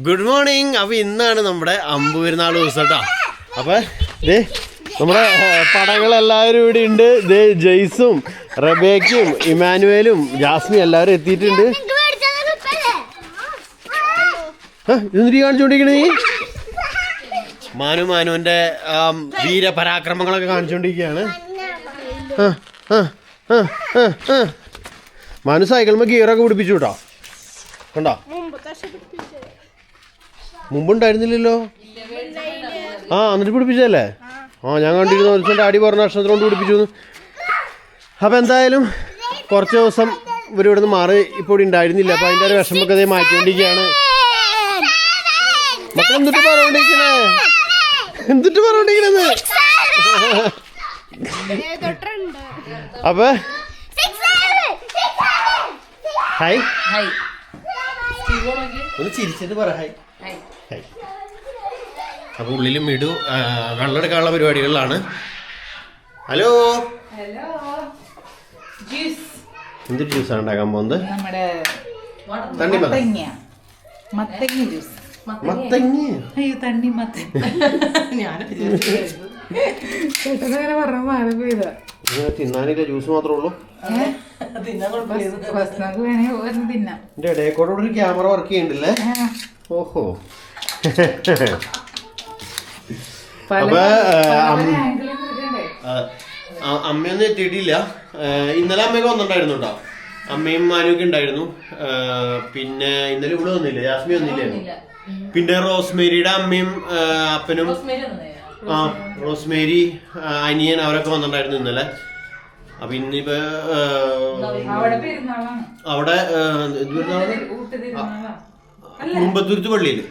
Good morning. അപ്പോൾ ഇന്നാണ് നമ്മുടെ അമ്പ് പെരുന്നാൾ ദിവസം കേട്ടോ. അപ്പോൾ ദേ നമ്മുടെ പടകളെല്ലാവരും ഇവിടെ ഉണ്ട്. ദേ ജെയ്സും റബേക്കും ഇമാനുവേലും ജാസ്മി എല്ലാവരും എത്തിയിട്ടുണ്ട്. ഇതെന്തിരി കാണിച്ചുകൊണ്ടിരിക്കണേ? മാനുവിൻ്റെ വീരപരാക്രമങ്ങളൊക്കെ കാണിച്ചുകൊണ്ടിരിക്കുകയാണ്. മാനു സൈക്കിളുമ്പോൾ ഗിയറൊക്കെ പിടിപ്പിച്ചു കേട്ടോ. കണ്ടോ? മുമ്പുണ്ടായിരുന്നില്ലല്ലോ. എന്നിട്ട് പിടിപ്പിച്ചല്ലേ? ഞാൻ കണ്ടിരുന്നു. ഒരു ദിവസം ഡാഡി പറഞ്ഞ നക്ഷത്രത്തോണ്ട് പിടിപ്പിച്ചു. അപ്പോൾ എന്തായാലും കുറച്ച് ദിവസം ഇവരിവിടെ നിന്ന് മാറി ഇപ്പോൾ ഇവിടെ ഉണ്ടായിരുന്നില്ല. അപ്പോൾ അതിൻ്റെ ഒരു വിഷമൊക്കെ അതേ മാറ്റിക്കൊണ്ടിരിക്കുകയാണ്. മക്കൾ എന്തിട്ട് പറഞ്ഞോണ്ടിരിക്കണേ? എന്തിട്ട് പറഞ്ഞോണ്ടിരിക്കണത്? അപ്പൊ ഹായ് ഒന്ന് ചിരിച്ചിട്ട് പറ ഹായ്. അപ്പൊ ഉള്ളിലും ഇടു വെള്ളമെടുക്കാനുള്ള പരിപാടികളിലാണ്. ഹലോ, എന്ത് ജ്യൂസാണ് ഉണ്ടാക്കാൻ പോകുന്നത്? തിന്നാനില്ല, ജ്യൂസ് മാത്രമേ ഉള്ളൂ. എന്റെ ഇടയ്ക്കൂടെ ഒരു ക്യാമറ വർക്ക് ചെയ്യണ്ടല്ലേ? ഓഹോ. അപ്പൊ അമ്മയൊന്നും എത്തിയിട്ടില്ല. ഇന്നലെ അമ്മയൊക്കെ വന്നിട്ടുണ്ടായിരുന്നു കേട്ടോ. അമ്മയും മാനുവൊക്കെ ഉണ്ടായിരുന്നു. പിന്നെ ഇന്നലെ ഇവിടെ വന്നില്ല, ജാസ്മി വന്നില്ലായിരുന്നു. പിന്നെ റോസ്മേരിയുടെ അമ്മയും അപ്പനും റോസ്മേരി അനിയൻ അവരൊക്കെ വന്നിട്ടുണ്ടായിരുന്നു ഇന്നലെ. അപ്പൊ ഇന്നിപ്പോ അവിടെ കുറുമ്പത്തുരുത്ത് പള്ളിയില്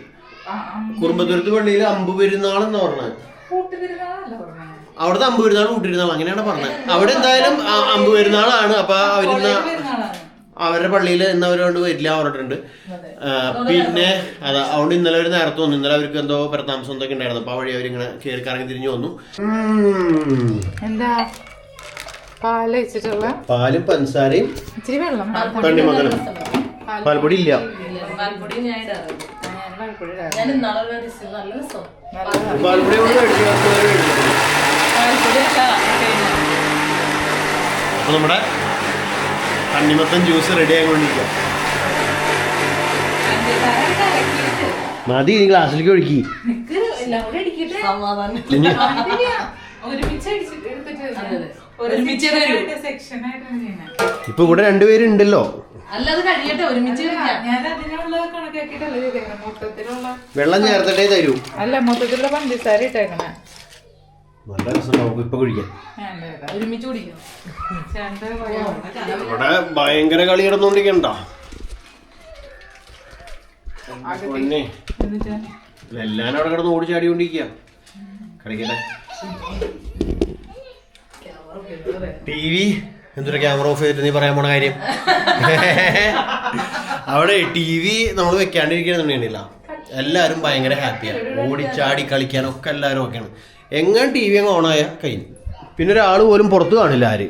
അമ്പ് പെരുന്നാളെന്നാ പറഞ്ഞത്. അവിടുത്തെ അമ്പ് പെരുന്നാൾ കൂട്ടിരുന്നാൾ അങ്ങനെയാണ് പറഞ്ഞത്. അവിടെ എന്തായാലും അമ്പ് പെരുന്നാളാണ്. അപ്പൊ അവരുടെ പള്ളിയിൽ ഇന്ന് അവരോട് വരില്ല പറഞ്ഞിട്ടുണ്ട്. പിന്നെ അതുകൊണ്ട് ഇന്നലെ ഒരു നേരത്തെ വന്നു. ഇന്നലെ അവർക്ക് എന്തോ പ്രതാമസം എന്തൊക്കെ ഉണ്ടായിരുന്നു. അപ്പൊ വഴി അവരിങ്ങനെ കയറി കറങ്ങി തിരിഞ്ഞു വന്നു. പാലും പഞ്ചസാരയും തണ്ണിമത്തനും. പാൽപ്പൊടി ഇല്ല. അപ്പൊ നമ്മുടെ തണ്ണിമത്തൻ ജ്യൂസ് റെഡി ആയിക്കൊണ്ടിരിക്കുക. മതി, നീ ഗ്ലാസ്സിലേക്ക് ഒഴുക്കി. ഇപ്പൊ ഇവിടെ രണ്ടുപേരുണ്ടല്ലോ. വെള്ളം ചേർത്തിട്ടേ തരൂ. അല്ല, മൊത്തത്തിലുള്ള പഞ്ചസാര ഇട്ടേക്കണേ. നല്ല രസമുണ്ടാവും ഇപ്പൊ കുടിക്കാൻ. ഇവിടെ ഭയങ്കര കളി കിടന്നോണ്ടിരിക്കണ്ട. എല്ലാരും അവിടെ കിടന്ന് ഓടി ചാടിക്കൊണ്ടിരിക്കുക. കളിക്കട്ടെ. TV എന്തൊരു ക്യാമറ ഓഫ് ചെയ്തിട്ട് നീ പറയാൻ പോണ കാര്യം? അവിടെ TV നമ്മൾ വെക്കാണ്ടിരിക്കണമെന്നില്ല. എല്ലാരും ഭയങ്കര ഹാപ്പിയാണ്. ഓടിച്ചാടി കളിക്കാനൊക്കെ എല്ലാരും ഒക്കെയാണ്. എങ്ങനെ TV അങ്ങ് ഓണായ കഴിഞ്ഞു. പിന്നെ ഒരാൾ പോലും പുറത്ത് കാണില്ല. ആര്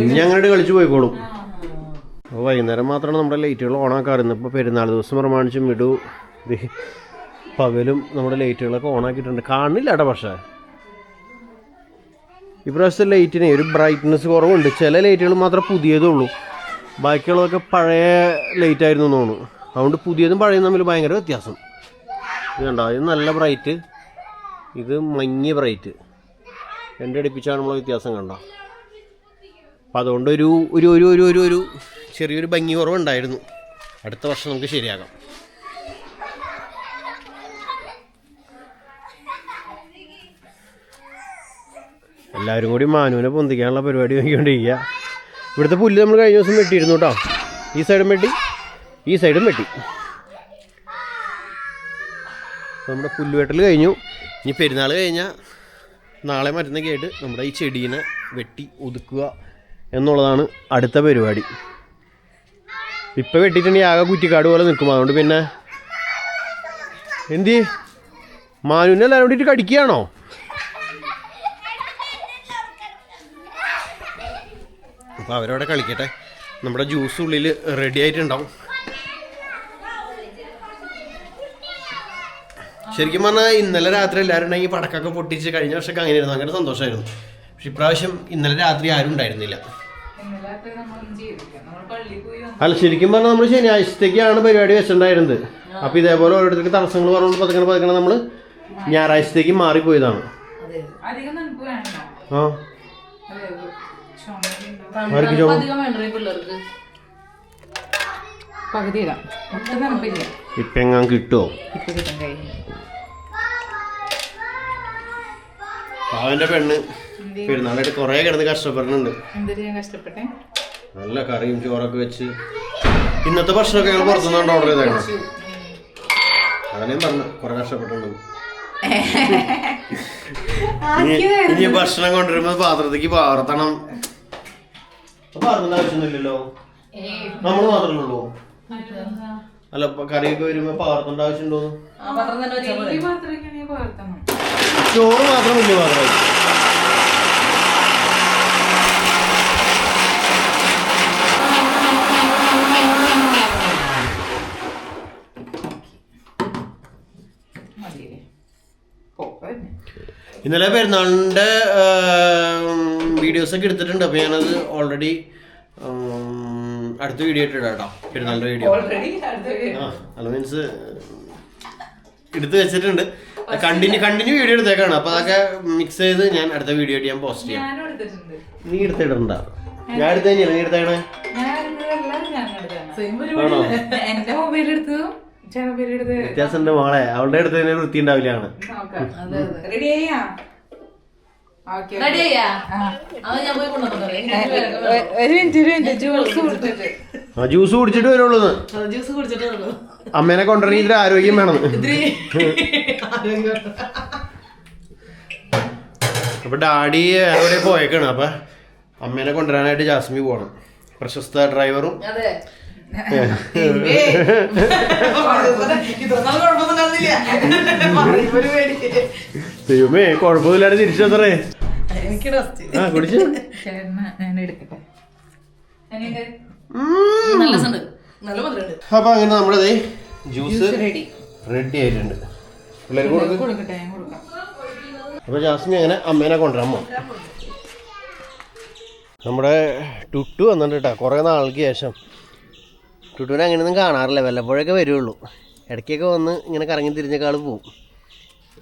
ഇനി അങ്ങനെ കളിച്ചു പോയിക്കോളും. അപ്പോൾ വൈകുന്നേരം മാത്രമാണ് നമ്മുടെ ലൈറ്റുകൾ ഓണാക്കാറുണ്ട്. ഇപ്പോൾ പെരുന്നാൾ ദിവസം പ്രമാണിച്ച് മിടു പകലും നമ്മുടെ ലൈറ്റുകളൊക്കെ ഓണാക്കിയിട്ടുണ്ട്. കാണില്ല കേട്ടോ. പക്ഷേ ഇപ്രാവശ്യത്തെ ലൈറ്റിന് ഒരു ബ്രൈറ്റ്നസ് കുറവുണ്ട്. ചില ലൈറ്റുകൾ മാത്രമേ പുതിയതുള്ളൂ. ബാക്കിയുള്ളതൊക്കെ പഴയ ലൈറ്റായിരുന്നു തോന്നുന്നു. അതുകൊണ്ട് പുതിയതും പഴയതും തമ്മിൽ ഭയങ്കര വ്യത്യാസം. ഇത് കണ്ടോ, ഇത് നല്ല ബ്രൈറ്റ്, ഇത് മങ്ങിയ ബ്രൈറ്റ്. രണ്ടും അടുപ്പിച്ചാണ് നമ്മൾ വ്യത്യാസം കണ്ടോ. അപ്പം അതുകൊണ്ട് ഒരു ഒരു ഒരു ഒരു ഒരു ഒരു ചെറിയൊരു ഭംഗി കുറവുണ്ടായിരുന്നു. അടുത്ത വർഷം നമുക്ക് ശരിയാക്കാം. എല്ലാവരും കൂടി മാനുവിനെ പൊന്തിക്കാനുള്ള പരിപാടി നോക്കിക്കൊണ്ടിരിക്കുക. ഇവിടുത്തെ പുല്ല് നമ്മൾ കഴിഞ്ഞ ദിവസം വെട്ടിയിരുന്നു കേട്ടോ. ഈ സൈഡും വെട്ടി, ഈ സൈഡും വെട്ടി. നമ്മുടെ പുല്ലുവെട്ടൽ കഴിഞ്ഞു. ഇനി പെരുന്നാൾ കഴിഞ്ഞാൽ നാളെ മറ്റന്നൊക്കെ ആയിട്ട് നമ്മുടെ ഈ ചെടീനെ വെട്ടി ഒതുക്കുക എന്നുള്ളതാണ് അടുത്ത പരിപാടി. ഇപ്പം വെട്ടിയിട്ടുണ്ടെങ്കിൽ ആകെ കുറ്റിക്കാട് പോലെ നിൽക്കും. അതുകൊണ്ട് പിന്നെ എന്ത് മാനുവിനെ എല്ലാവരും കൂടിയിട്ട് കടിക്കുകയാണോ? അപ്പോൾ അവരവിടെ കളിക്കട്ടെ. നമ്മുടെ ജ്യൂസ് ഉള്ളിൽ റെഡി ആയിട്ടുണ്ടാവും. ശരിക്കും പറഞ്ഞാൽ ഇന്നലെ രാത്രി എല്ലാവരും ഉണ്ടെങ്കിൽ പടക്കൊക്കെ പൊട്ടിച്ച് കഴിഞ്ഞ വർഷമൊക്കെ അങ്ങനെയായിരുന്നു, അങ്ങനെ സന്തോഷമായിരുന്നു. പക്ഷെ ഇപ്രാവശ്യം ഇന്നലെ രാത്രി ആരും ഉണ്ടായിരുന്നില്ല. അല്ല ശരിക്കും പറഞ്ഞാൽ നമ്മൾ ശനിയാഴ്ചത്തേക്കാണ് പരിപാടി വെച്ചിട്ടുണ്ടായിരുന്നത്. അപ്പോൾ ഇതേപോലെ ഓരോരുത്തർക്ക് തടസ്സങ്ങൾ പറഞ്ഞു പതുക്കെ നമ്മൾ ഞായറാഴ്ചത്തേക്ക് മാറിപ്പോയതാണ്. ആ ഇപ്പൊ എങ്ങാൻ കിട്ടുമോ? അവന്റെ പെണ്ണ് പെരുന്നാളായിട്ട് കൊറേ കിടന്ന് കഷ്ടപ്പെടുന്നുണ്ട്. നല്ല കറിയും ചോറൊക്കെ വെച്ച് ഇന്നത്തെ ഭക്ഷണമൊക്കെ ഞങ്ങൾ പുറത്തുനിന്ന് ഓർഡർ ചെയ്തേക്കണം. അതന്നെ പറഞ്ഞു കൊറേ കഷ്ടപ്പെട്ടിട്ടുണ്ട്. ഇനി ഭക്ഷണം കൊണ്ടുവരുമ്പോ പാത്രത്തേക്ക് പാർത്തണം. പാർത്തേണ്ട ആവശ്യമൊന്നുമില്ലല്ലോ, നമ്മള് മാത്രമല്ലേ ഉള്ളൂ. അല്ല കറിയൊക്കെ വരുമ്പോ പാർത്തേണ്ട ആവശ്യമുണ്ടോന്ന്? ചോറ് മാത്രം വലിയ പാത്രമായി. ഇന്നലെ പെരുന്നാളിൻ്റെ വീഡിയോസൊക്കെ എടുത്തിട്ടുണ്ട്. അപ്പോൾ ഞാനത് ഓൾറെഡി അടുത്ത വീഡിയോ ഇട്ടിടാം കേട്ടോ. പെരുന്നാളിൻ്റെ വീഡിയോ അല്ല മീൻസ് എടുത്ത് വെച്ചിട്ടുണ്ട്. കണ്ടിന്യൂ വീഡിയോ എടുത്തേക്കാണ്. അപ്പോൾ അതൊക്കെ മിക്സ് ചെയ്ത് ഞാൻ അടുത്ത വീഡിയോ ആയിട്ട് ഞാൻ പോസ്റ്റ് ചെയ്യാം. നീ എടുത്തിടണ്ട, ഞാൻ എടുത്ത് കഴിഞ്ഞാൽ നീ എടുത്തേക്കണേ. വ്യത്യാസമുണ്ട് മോളെ, അവളുടെ അടുത്ത് തന്നെ വൃത്തി ഉണ്ടാവില്ലാണ്. ജ്യൂസ് കുടിച്ചിട്ട് വരുള്ളൂ. അമ്മേനെ കൊണ്ടുവരണ ഇതിൽ ആരോഗ്യം വേണം. അപ്പൊ ഡാഡി എവിടെ പോയേക്കാണ്. അപ്പൊ അമ്മേനെ കൊണ്ടുവരാനായിട്ട് ജാസ്മി പോകണം. പ്രശസ്ത ഡ്രൈവറും ദൈവമേ കുഴപ്പമില്ലാതെ തിരിച്ചത്രേ. കുടിച്ചു അപ്പൊ അങ്ങനെ നമ്മളത് ജ്യൂസ് റെഡി ആയിട്ടുണ്ട്. പിള്ളേർക്ക് കൊടുക്കട്ടെ. അപ്പൊ ജാസ്മി അങ്ങനെ അമ്മേനെ കൊണ്ടുവരാൻ പോകും. നമ്മുടെ ടുട്ടു വന്നിട്ട് കേട്ടോ, കുറേ നാൾക്ക് ശേഷം. ടുട്ടുവിനെ അങ്ങനെയൊന്നും കാണാറില്ല, വല്ലപ്പോഴൊക്കെ വരുള്ളൂ. ഇടയ്ക്കൊക്കെ വന്ന് ഇങ്ങനെ കറങ്ങി തിരിഞ്ഞൊക്കെ ആൾ പോവും.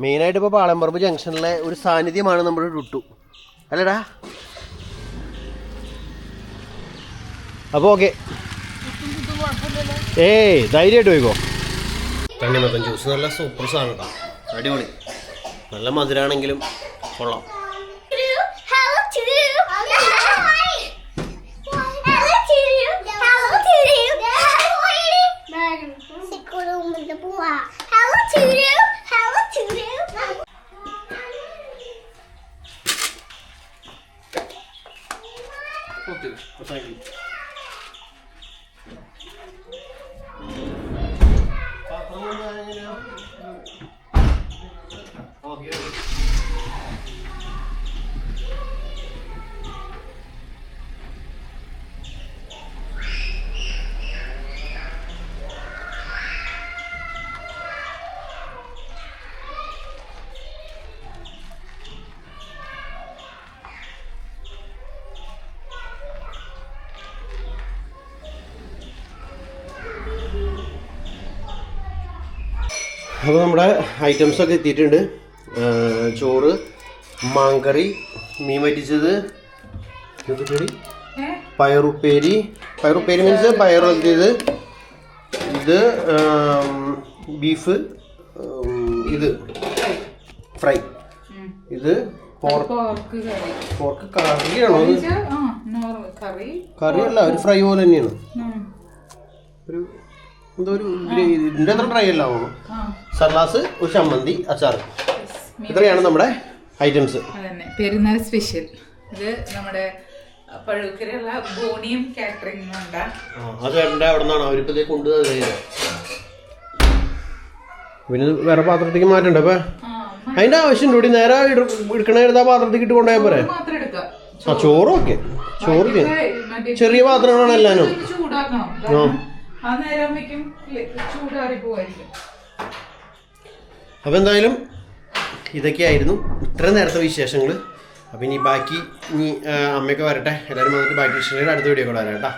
മെയിനായിട്ട് ഇപ്പോൾ പാളയംപറമ്പ് ജംഗ്ഷനിലെ ഒരു സാന്നിധ്യമാണ് നമ്മുടെ ടുട്ടു, അല്ലടാ? അപ്പോൾ ഓക്കെ, ഏയ് ധൈര്യമായിട്ട് പോയിക്കോ. തണ്ണിമത്തൻ ജ്യൂസ് നല്ല സൂപ്പർ സാധനം കേട്ടോ, അടിപൊളി. നല്ല മധുരമാണെങ്കിലും കൊള്ളാം. അപ്പോൾ നമ്മുടെ ഐറ്റംസൊക്കെ എത്തിയിട്ടുണ്ട്. ചോറ്, മാങ്കറി, മീൻ വറ്റിച്ചത്, പയറുപ്പേരി മീൻസ് പയർ വറ്റിയത്, ഇത് ബീഫ്, ഇത് ഫ്രൈ, ഇത് പോർക്ക് കറിയാണോ? കറിയല്ല, ഒരു ഫ്രൈ പോലെ തന്നെയാണ്. ഒരു എന്തോ ഒരു ഇതിൻ്റെ അത്ര ഡ്രൈ അല്ല ആവുള്ളൂ. സലാസ്, ഒരു ചമ്മന്തി, അച്ചാർ, ഇത്രയാണ് നമ്മുടെ ഐറ്റംസ്. പെരുന്നാൾ സ്പെഷ്യൽ. ഇത് നമ്മുടെ പഴുക്കരയുള്ള ബോണിയും കാറ്ററിംഗ് ഉണ്ട്. അത് ചേട്ടൻ്റെ അവിടെ നിന്നാണ് അവരിപ്പോൾ കൊണ്ടുവന്നത്. പിന്നെ വേറെ പാത്രത്തേക്ക് മാറ്റണ്ട. അപ്പൊ അതിന്റെ ആവശ്യം കൂടി നേരെ എടുക്കണ പാത്രത്തേക്ക് ഇട്ട് കൊണ്ടുപോയാൽ പോരെ. ആ ചോറും ഓക്കെ, ചോറ് ചെറിയ പാത്രങ്ങളാണ് എല്ലാനും. ചൂടാക്കണം, കാരണം ആ നേരം വെക്കും ചൂടാറി പോവായിരിക്കും. അപ്പോൾ എന്തായാലും ഇതൊക്കെയായിരുന്നു ഇത്ര നേരത്തെ വിശേഷങ്ങൾ. അപ്പോൾ ഇനി ബാക്കി അമ്മയൊക്കെ വരട്ടെ, എല്ലാവരും വന്നിട്ട് ബാക്കി വിശേഷങ്ങൾ അടുത്ത വീഡിയോ കൂടെ വരാം കേട്ടോ.